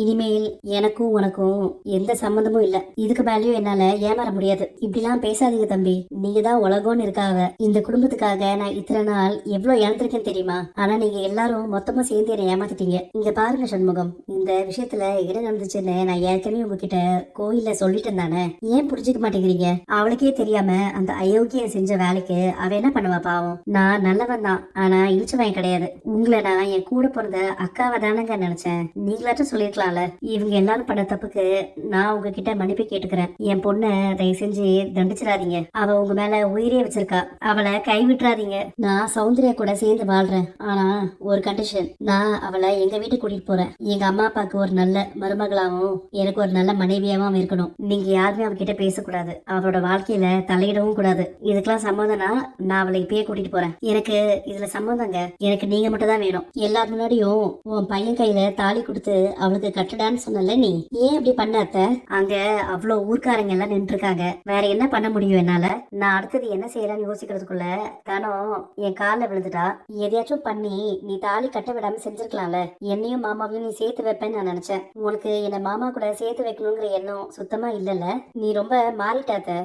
இனிமேல் எனக்கும் உனக்கும் எந்த சம்மந்தமும் இல்ல. இதுக்கு மேலயும் என்னால ஏமாற முடியாது. இப்படிலாம் பேசாதீங்க தம்பி. நீங்க தான் உலகம்னு இருக்காக. இந்த குடும்பத்துக்காக நான் இத்தனை நாள் எவ்வளவு இழந்திருக்கேன் தெரியுமா? ஆனா நீங்க எல்லாரும் மொத்தமா சேர்ந்து என்னை ஏமாத்திட்டீங்க. இங்க பாருங்க சண்முகம், இந்த விஷயத்துல என்ன நடந்துச்சுன்னு நான் ஏற்கனவே உங்ககிட்ட கோயில்ல சொல்லிட்டேன் தானே. ஏன் புரிஞ்சுக்க மாட்டேங்கிறீங்க? அவளுக்கே தெரியாம அந்த அயோக்கியம் செஞ்ச வேலைக்கு அவ என்ன பண்ணுவா பாவம். நான் நல்லவன் தான், ஆனா இழிச்சவன் கிடையாது. உங்களை நான் என் கூட பிறந்த அக்காவை தானங்க நினைச்சேன். நீங்களாச்சும் சொல்லிருக்கலாம்ல. இவங்க எல்லாரும் பண்ண தப்புக்கு நான் உங்ககிட்ட மன்னிப்பு கேட்டுக்கிறேன். என் பொண்ணை தயவு செஞ்சு தண்டிச்சிடாதீங்க. அவ உங்க மேல உயிரே வச்சிருக்கா. அவளை கைவிட்டுறாதீங்க. நான் சௌந்தர்யா கூட சேர்ந்து வாழ்றேன். ஆனா ஒரு கண்டிஷன், நான் அவளை எங்க வீட்டுக்கு கூட்டிட்டு போறேன். எங்க அம்மா அப்பாவுக்கு ஒரு நல்ல மருமகளாவும் எனக்கு ஒரு நல்ல மனைவியாவும் இருக்கணும். நீங்க யாருமே அவகிட்ட பேசக்கூடாது. அவளோட வாழ்க்கையில தலையிடவும் கூடாது. இதுக்கெல்லாம் சம்மதம்னா நான் அவளை இப்பயே கூட்டிட்டு போறேன். எனக்கு இதுல சம்மதங்க. எனக்கு நீங்க மட்டும் தான் வேணும். எல்லார் முன்னாடியும் உன் பையன் கையில தாலி கொடுத்து அவளுக்கு கட்டடான்னு சொன்னல, நீ ஏன் இப்படி பண்ணாத்த? அங்க அவ்வளவு ஊர்க்காரங்க எல்லாம் நின்று இருக்காங்க. வேற என்ன பண்ண முடியும் என்னால? நான் அடுத்தது என்ன செய்யலாம்னு யோசிக்கிறதுக்குள்ள தானும் என் காலில் விழுந்துட்டா. எதையாச்சும் பண்ணி நீ தாலி கட்ட விடாம செஞ்சிருக்கலாம்ல. என்னையும் மாமாவையும் நீ சேர்த்து வைப்பேன்னு நான் நினைச்சேன். உனக்கு என்ன மாமா கூட சேர்த்து வைக்கணுங்கிற எண்ணம் சுத்தமா இல்லல்ல. நீ ரொம்ப மாறிட்டாத்த.